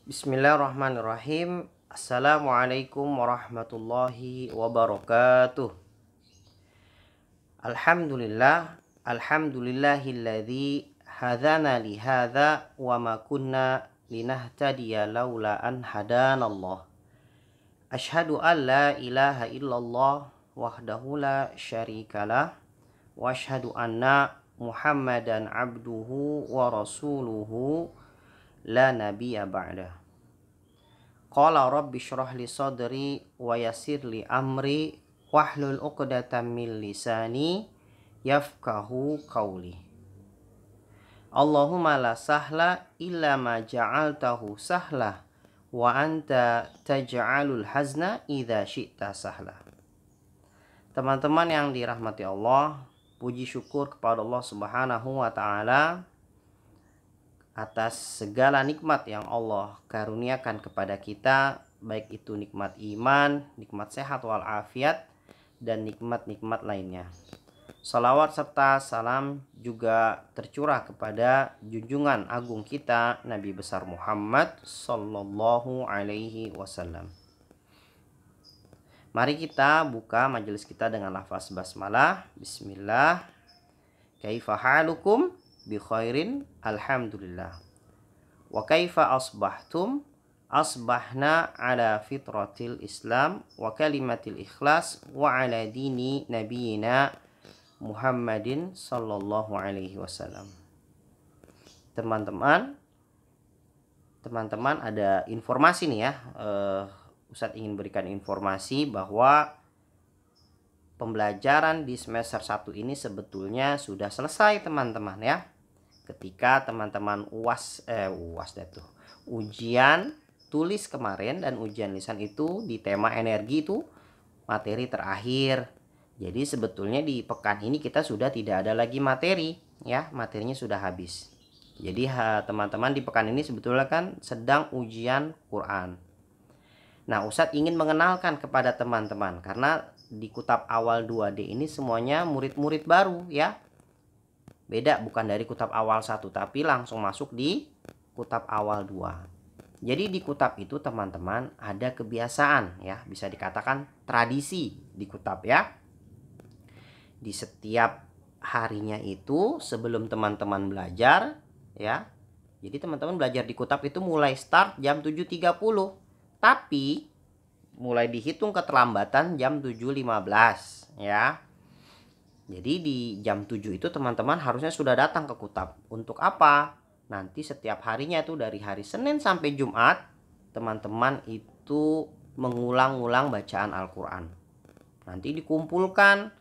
Bismillahirrahmanirrahim. Assalamualaikum warahmatullahi wabarakatuh. Alhamdulillahilladzi hadana li hadza wa ma kunna linahtadiya laula an hadanallah. Asyhadu an la ilaha illallah wahdahu la syarikalah wa asyhadu anna Muhammadan abduhu wa rasuluhu la nabiyya ba'dah. Qala rabbi syrah li sadri wa yassir li amri wahlul 'uqdatam min lisani yafqahu qawli. Allahumma la sahla illa ma ja'altahu sahla wa anta taj'alul hazna idza syi'ta sahla. Teman-teman yang dirahmati Allah, puji syukur kepada Allah Subhanahu wa taala atas segala nikmat yang Allah karuniakan kepada kita, baik itu nikmat iman, nikmat sehat walafiat, dan nikmat-nikmat lainnya. Salawat serta salam juga tercurah kepada junjungan agung kita, Nabi besar Muhammad sallallahu alaihi wasallam. Mari kita buka majelis kita dengan lafaz basmalah. Bismillah. Kaifa halukum? Bi khairin alhamdulillah. Wa kaifa asbahtum? Asbahna ala fitratil Islam wa kalimatil ikhlas wa ala dini nabiyina Muhammadin sallallahu alaihi wasallam. Teman-teman ada informasi nih ya. Ustadz ingin berikan informasi bahwa pembelajaran di semester 1 ini sebetulnya sudah selesai teman-teman ya. Ketika teman-teman ujian tulis kemarin dan ujian lisan itu di tema energi itu materi terakhir. Jadi sebetulnya di pekan ini kita sudah tidak ada lagi materi ya, materinya sudah habis. Jadi teman-teman di pekan ini sebetulnya kan sedang ujian Quran. Nah, Ustadz ingin mengenalkan kepada teman-teman karena di kutab awal 2D ini semuanya murid-murid baru ya. Beda, bukan dari kutab awal 1 tapi langsung masuk di kutab awal 2. Jadi di kutab itu teman-teman ada kebiasaan ya, bisa dikatakan tradisi di kutab ya. Di setiap harinya itu sebelum teman-teman belajar ya. Jadi teman-teman belajar di kutab itu mulai start jam 7.30. Tapi mulai dihitung keterlambatan jam 7.15 ya. Jadi di jam 7 itu teman-teman harusnya sudah datang ke kutab. Untuk apa? Nanti setiap harinya itu dari hari Senin sampai Jumat teman-teman itu mengulang-ulang bacaan Al-Quran. Nanti dikumpulkan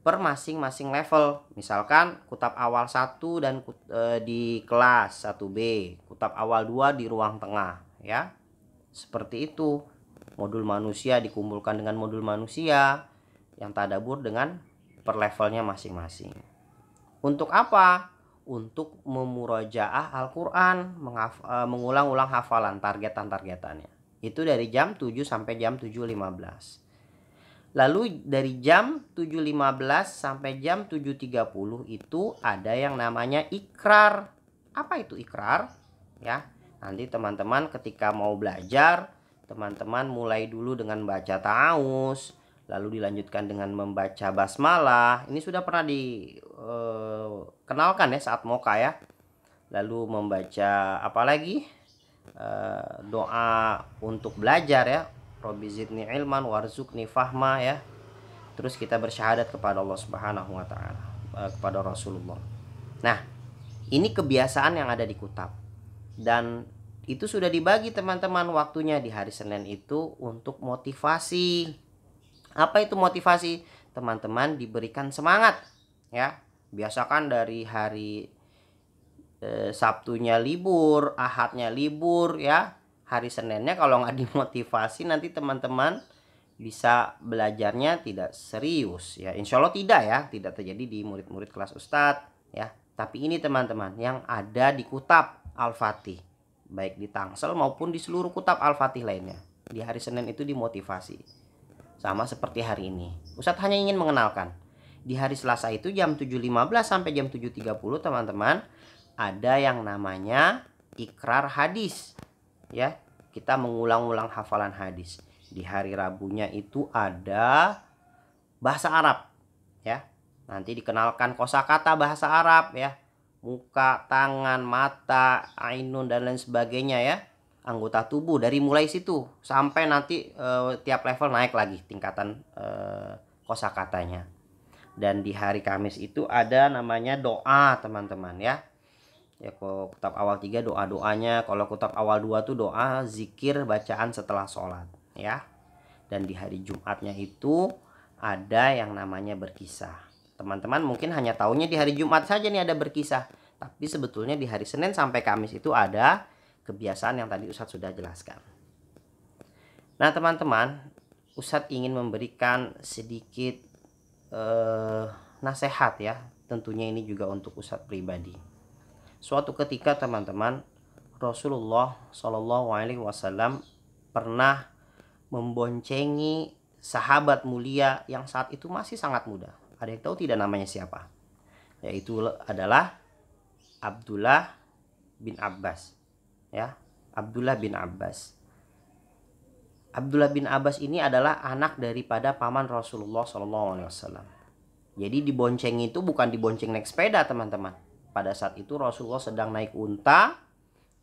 per masing-masing level. Misalkan kutab awal 1 dan di kelas 1B, kutab awal 2 di ruang tengah ya. Seperti itu. Modul manusia dikumpulkan dengan modul manusia, yang tadabbur dengan per levelnya masing-masing. Untuk apa? Untuk memurojaah Al-Quran, mengulang-ulang hafalan, targetannya. Itu dari jam 7 sampai jam 7.15. Lalu dari jam 7.15 sampai jam 7.30 itu ada yang namanya ikrar. Apa itu ikrar? Ya, nanti teman-teman ketika mau belajar, teman-teman mulai dulu dengan baca ta'awuz, lalu dilanjutkan dengan membaca basmalah. Ini sudah pernah dikenalkan ya saat moka ya. Lalu membaca apa lagi? Doa untuk belajar ya. Robbi zidni ilman warzuqni fahma ya. Terus kita bersyahadat kepada Allah Subhanahu wa taala, kepada Rasulullah. Nah, ini kebiasaan yang ada di kutab. Dan itu sudah dibagi teman-teman waktunya di hari Senin itu untuk motivasi. Apa itu motivasi? Teman-teman diberikan semangat ya. Biasakan dari hari Sabtunya libur, Ahadnya libur ya. Hari Seninnya kalau nggak dimotivasi nanti teman-teman bisa belajarnya tidak serius ya. Insya Allah tidak ya, tidak terjadi di murid-murid kelas Ustadz ya. Tapi ini teman-teman yang ada di kutab Al-Fatih, baik di Tangsel maupun di seluruh kutab Al-Fatih lainnya. Di hari Senin itu dimotivasi. Sama seperti hari ini. Ustadz hanya ingin mengenalkan. Di hari Selasa itu jam 7.15 sampai jam 7.30 teman-teman ada yang namanya ikrar hadis. ya, kita mengulang-ulang hafalan hadis. Di hari Rabunya itu ada bahasa Arab, ya. Nanti dikenalkan kosakata bahasa Arab, ya. Muka, tangan, mata, ainun dan lain sebagainya, ya. Anggota tubuh dari mulai situ sampai nanti tiap level naik lagi tingkatan kosakatanya. Dan di hari Kamis itu ada namanya doa, teman-teman, ya. Ya, kalau kitab awal 3 doa-doanya, kalau kitab awal 2 tuh doa, zikir, bacaan setelah sholat, ya. Dan di hari Jumatnya itu ada yang namanya berkisah. Teman-teman mungkin hanya tahunya di hari Jumat saja nih ada berkisah. Tapi sebetulnya di hari Senin sampai Kamis itu ada kebiasaan yang tadi Ustadz sudah jelaskan. Nah teman-teman, Ustadz ingin memberikan sedikit nasihat ya. Tentunya ini juga untuk Ustadz pribadi. Suatu ketika teman-teman, Rasulullah SAW pernah memboncengi sahabat mulia yang saat itu masih sangat muda. Ada yang tahu tidak namanya siapa? Yaitu adalah Abdullah bin Abbas. Ya, Abdullah bin Abbas. Abdullah bin Abbas ini adalah anak daripada paman Rasulullah SAW. Jadi dibonceng itu bukan dibonceng naik sepeda, teman-teman. Pada saat itu Rasulullah sedang naik unta,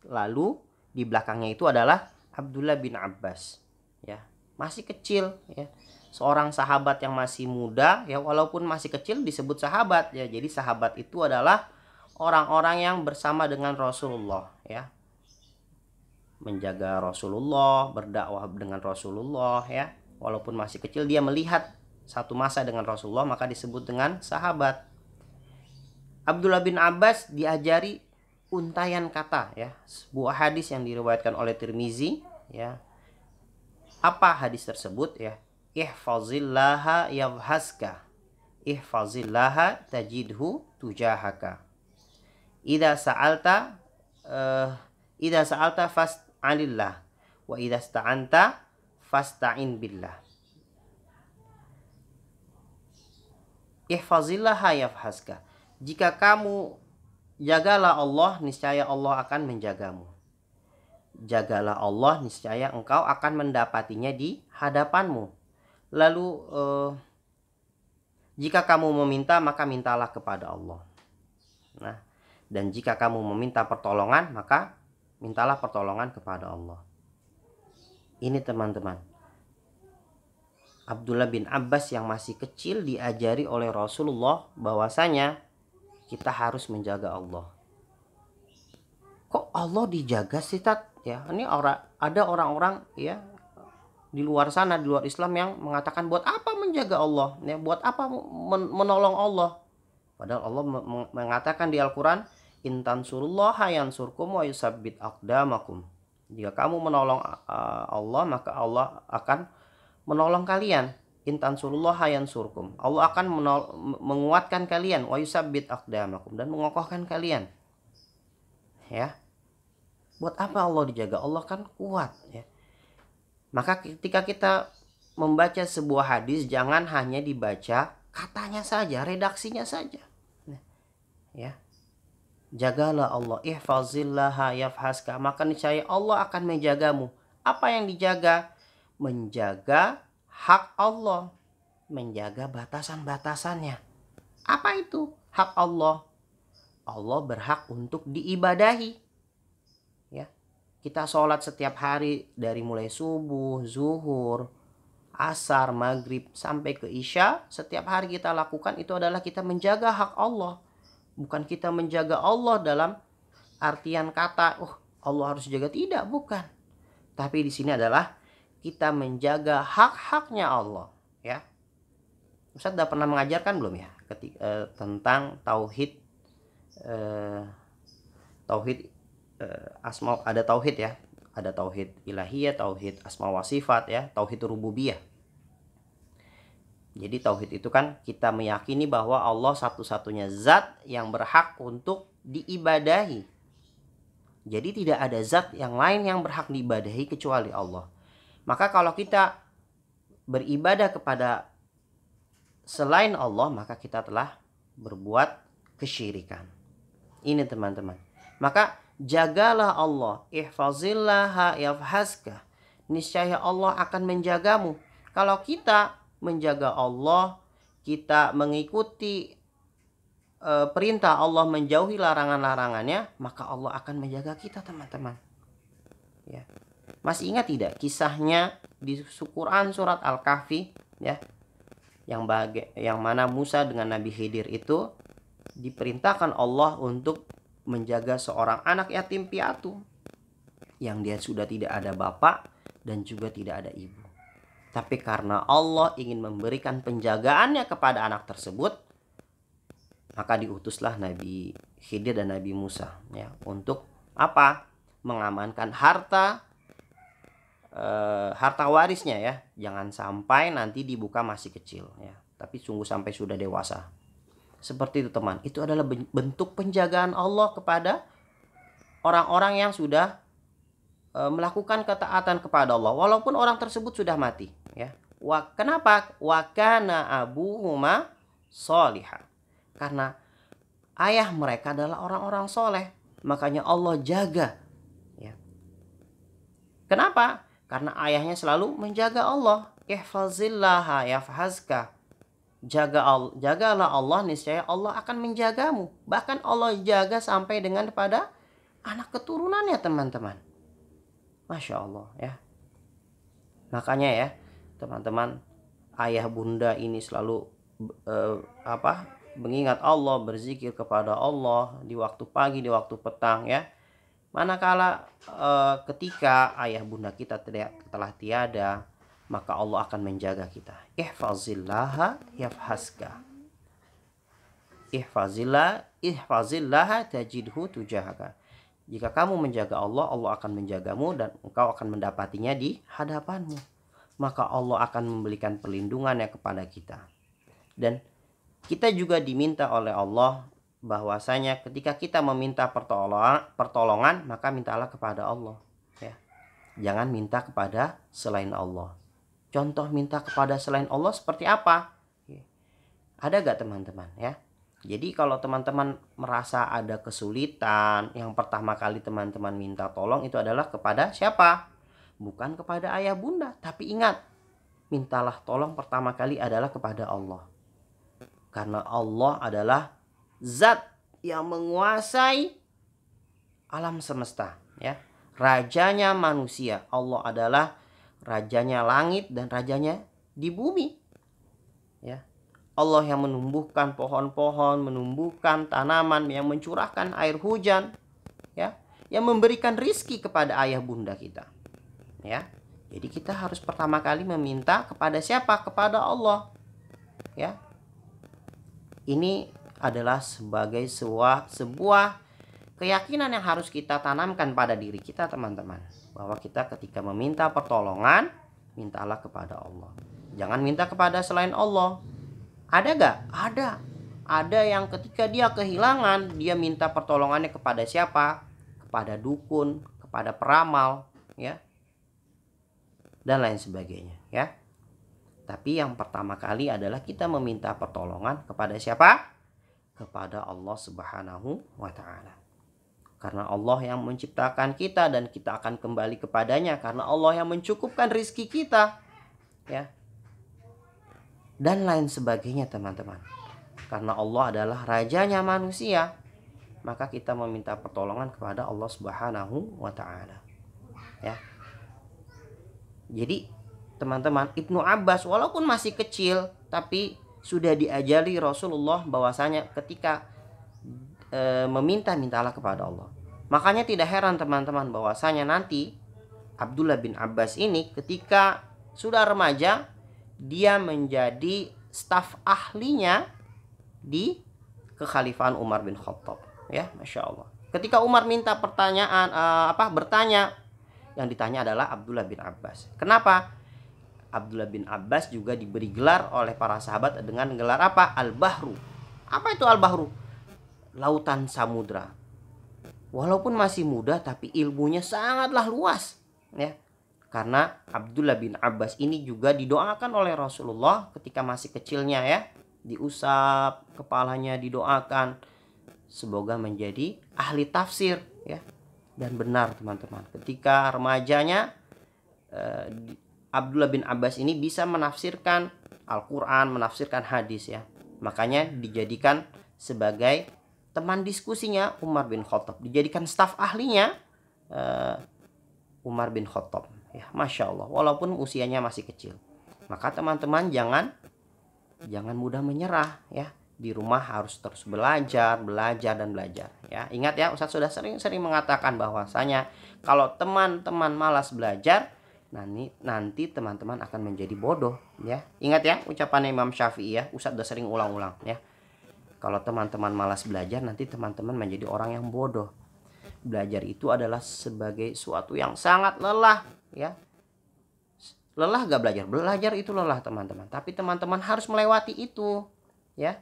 lalu di belakangnya itu adalah Abdullah bin Abbas. Ya, masih kecil, ya. Seorang sahabat yang masih muda, ya, walaupun masih kecil disebut sahabat, ya. Jadi sahabat itu adalah orang-orang yang bersama dengan Rasulullah, ya. Menjaga Rasulullah, berdakwah dengan Rasulullah, ya. Walaupun masih kecil dia melihat satu masa dengan Rasulullah, maka disebut dengan sahabat. Abdullah bin Abbas diajari untayan kata, ya. Sebuah hadis yang diriwayatkan oleh Tirmizi, ya. Apa hadis tersebut, ya? Ihfazillaha yafhaska, ihfazillaha tajidhu tujahaka. Idza sa'alta fas'alillah wa idza sta'anta fasta'in billah. Ihfazillaha yafhaska. Jika kamu jagalah Allah, niscaya Allah akan menjagamu. Jagalah Allah, niscaya engkau akan mendapatinya di hadapanmu. Lalu jika kamu meminta, maka mintalah kepada Allah. Nah, dan jika kamu meminta pertolongan, maka mintalah pertolongan kepada Allah. Ini teman-teman, Abdullah bin Abbas yang masih kecil diajari oleh Rasulullah bahwasanya kita harus menjaga Allah. Kok Allah dijaga sih, Tat? Ya, ini ada orang-orang, ya, di luar sana, di luar Islam yang mengatakan buat apa menjaga Allah, ya, buat apa menolong Allah. Padahal Allah mengatakan di Al-Quran, intan surullaha yansurkum wa yusabbit aqdamakum. Jika kamu menolong Allah, maka Allah akan menolong kalian. Intan surullaha yansurkum, Allah akan menguatkan kalian, wa yusabbit aqdamakum, dan mengokohkan kalian. Ya, buat apa Allah dijaga? Allah kan kuat, ya. Maka ketika kita membaca sebuah hadis, jangan hanya dibaca katanya saja, redaksinya saja. Ya, jagalah Allah, ihfazillaha yafhaska, maka niscaya Allah akan menjagamu. Apa yang dijaga? Menjaga hak Allah, menjaga batasan-batasannya. Apa itu hak Allah? Allah berhak untuk diibadahi. Ya, kita sholat setiap hari dari mulai subuh, zuhur, asar, maghrib sampai ke isya, setiap hari kita lakukan itu adalah kita menjaga hak Allah. Bukan kita menjaga Allah dalam artian kata, Allah harus jaga, tidak, bukan. Tapi di sini adalah kita menjaga hak-haknya Allah, ya. Ustaz sudah pernah mengajarkan belum ya tentang tauhid asma, ada tauhid, ya, ada tauhid ilahiyah, tauhid asma wa sifat, ya, tauhid rububiyah. Jadi tauhid itu kan kita meyakini bahwa Allah satu-satunya zat yang berhak untuk diibadahi. Jadi tidak ada zat yang lain yang berhak diibadahi kecuali Allah. Maka kalau kita beribadah kepada selain Allah, maka kita telah berbuat kesyirikan. Ini teman-teman. Maka Jagalah Allah, ihfazillaha yafhazka. Niscaya Allah akan menjagamu. Kalau kita menjaga Allah, kita mengikuti perintah Allah, menjauhi larangan-larangannya, maka Allah akan menjaga kita, teman-teman. Ya. Masih ingat tidak kisahnya di Quran surat Al-Kahfi, ya? Yang mana Musa dengan Nabi Khidir itu diperintahkan Allah untuk menjaga seorang anak yatim piatu yang dia sudah tidak ada bapak dan juga tidak ada ibu. Tapi karena Allah ingin memberikan penjagaannya kepada anak tersebut, maka diutuslah Nabi Khidir dan Nabi Musa, ya, untuk apa? Mengamankan harta warisnya, ya. Jangan sampai nanti dibuka masih kecil, ya, tapi sungguh sampai sudah dewasa. Seperti itu, teman. Itu adalah bentuk penjagaan Allah kepada orang-orang yang sudah melakukan ketaatan kepada Allah walaupun orang tersebut sudah mati, ya. Kenapa? Wa kana abuhuma sholihah. Karena ayah mereka adalah orang-orang soleh, makanya Allah jaga, ya. Kenapa? Karena ayahnya selalu menjaga Allah. Ihfazillaha yafhazka. Jagalah Allah, niscaya Allah akan menjagamu. Bahkan Allah jaga sampai dengan pada anak keturunannya, teman-teman. Masya Allah, ya. Makanya, ya, teman-teman, ayah bunda ini selalu mengingat Allah, berzikir kepada Allah di waktu pagi, di waktu petang, ya. Manakala ketika ayah bunda kita telah tiada, maka Allah akan menjaga kita. Ihfazillaha yafhazka. Ihfazillaha tajidhu tujahaka. Jika kamu menjaga Allah, Allah akan menjagamu dan engkau akan mendapatinya di hadapanmu. Maka Allah akan memberikan perlindungannya kepada kita. Dan kita juga diminta oleh Allah bahwasanya ketika kita meminta pertolongan, maka mintalah kepada Allah, ya. Jangan minta kepada selain Allah. Contoh minta kepada selain Allah seperti apa? Ada gak, teman-teman, ya? Jadi kalau teman-teman merasa ada kesulitan, yang pertama kali teman-teman minta tolong itu adalah kepada siapa? Bukan kepada ayah bunda, tapi ingat, mintalah tolong pertama kali adalah kepada Allah. Karena Allah adalah zat yang menguasai alam semesta, ya. Rajanya manusia. Allah adalah rajanya langit dan rajanya di bumi, ya. Allah yang menumbuhkan pohon-pohon, menumbuhkan tanaman, yang mencurahkan air hujan, ya, yang memberikan rizki kepada ayah bunda kita, ya. Jadi kita harus pertama kali meminta kepada siapa? Kepada Allah, ya. Ini adalah sebagai sebuah keyakinan yang harus kita tanamkan pada diri kita, teman-teman, bahwa kita ketika meminta pertolongan, mintalah kepada Allah. Jangan minta kepada selain Allah. Ada gak? Ada. Ada yang ketika dia kehilangan, dia minta pertolongannya kepada siapa? Kepada dukun, kepada peramal, ya, dan lain sebagainya, ya. Tapi yang pertama kali adalah kita meminta pertolongan kepada siapa? Kepada Allah Subhanahu wa ta'ala. Karena Allah yang menciptakan kita dan kita akan kembali kepadanya. Karena Allah yang mencukupkan rizki kita, ya, dan lain sebagainya, teman-teman. Karena Allah adalah rajanya manusia, maka kita meminta pertolongan kepada Allah Subhanahu wa ta'ala, ya. Jadi teman-teman, Ibnu Abbas walaupun masih kecil tapi sudah diajari Rasulullah bahwasanya ketika mintalah kepada Allah. Makanya tidak heran, teman-teman, bahwasanya nanti Abdullah bin Abbas ini ketika sudah remaja, dia menjadi staf ahlinya di kekhalifahan Umar bin Khattab, ya. Masya Allah. Ketika Umar minta bertanya, yang ditanya adalah Abdullah bin Abbas. Kenapa? Abdullah bin Abbas juga diberi gelar oleh para sahabat dengan gelar apa? Al-Bahru. Apa itu Al-Bahru? Lautan samudra. Walaupun masih muda tapi ilmunya sangatlah luas, ya. Karena Abdullah bin Abbas ini juga didoakan oleh Rasulullah ketika masih kecilnya, ya. Diusap kepalanya, didoakan semoga menjadi ahli tafsir, ya. dan benar teman-teman. Ketika remajanya Abdullah bin Abbas ini bisa menafsirkan Al-Quran, menafsirkan hadis ya. Makanya dijadikan sebagai teman diskusinya Umar bin Khattab, dijadikan staf ahlinya Umar bin Khattab ya. Masya Allah, walaupun usianya masih kecil. Maka teman-teman jangan mudah menyerah ya. Di rumah harus terus belajar dan belajar ya. Ingat ya, Ustadz sudah sering mengatakan bahwasanya kalau teman-teman malas belajar, nanti teman-teman akan menjadi bodoh ya. Ingat ya ucapan Imam Syafi'i ya, Ustadz sudah sering ulang-ulang ya. Kalau teman-teman malas belajar, nanti teman-teman menjadi orang yang bodoh. Belajar itu adalah sebagai suatu yang sangat lelah ya. Lelah gak belajar? Belajar itu lelah teman-teman. Tapi teman-teman harus melewati itu ya.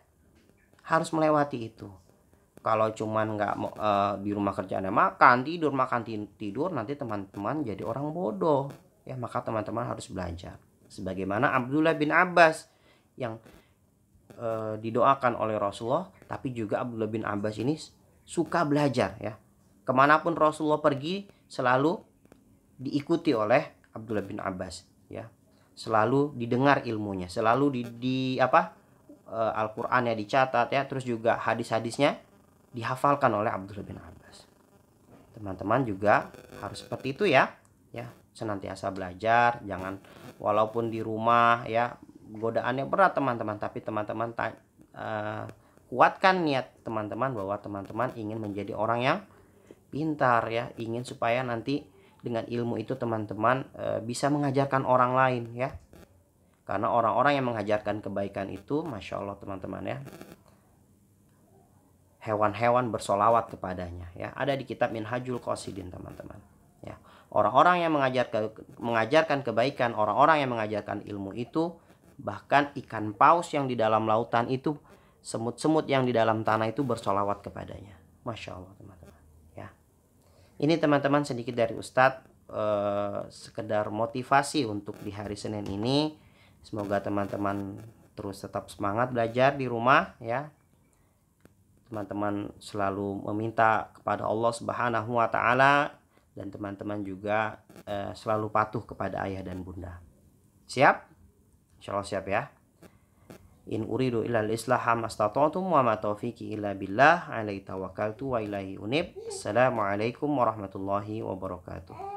Harus melewati itu. Kalau cuman di rumah kerjaannya makan tidur, nanti teman-teman jadi orang bodoh ya. Maka teman-teman harus belajar. Sebagaimana Abdullah bin Abbas yang didoakan oleh Rasulullah, tapi juga Abdullah bin Abbas ini suka belajar ya. Kemanapun Rasulullah pergi selalu diikuti oleh Abdullah bin Abbas ya. Selalu didengar ilmunya, selalu Al-Qur'annya dicatat ya, terus juga hadis-hadisnya dihafalkan oleh Abdullah bin Abbas. Teman-teman juga harus seperti itu ya. Ya, senantiasa belajar, jangan walaupun di rumah ya godaannya berat teman-teman, tapi teman-teman kuatkan niat teman-teman bahwa teman-teman ingin menjadi orang yang pintar ya, ingin supaya nanti dengan ilmu itu teman-teman bisa mengajarkan orang lain ya. Karena orang-orang yang mengajarkan kebaikan itu, masya Allah teman-teman ya, hewan-hewan bersolawat kepadanya ya. Ada di kitab Minhajul Qasidin teman-teman ya. Orang-orang yang mengajarkan kebaikan, orang-orang yang mengajarkan ilmu itu, bahkan ikan paus yang di dalam lautan itu, semut-semut yang di dalam tanah itu bersolawat kepadanya. Masya Allah teman-teman ya. Ini teman-teman sedikit dari Ustadz, sekedar motivasi untuk di hari Senin ini. Semoga teman-teman terus tetap semangat belajar di rumah ya. Teman-teman selalu meminta kepada Allah Subhanahu wa Ta'ala, dan teman-teman juga selalu patuh kepada ayah dan bunda. Siap? Insyaallah siap ya. In uridu illal islaha mastata'tu wa ma taufiqi illa billah, alaihi tawakkaltu wa ilaihi unib. Assalamualaikum warahmatullahi wabarakatuh.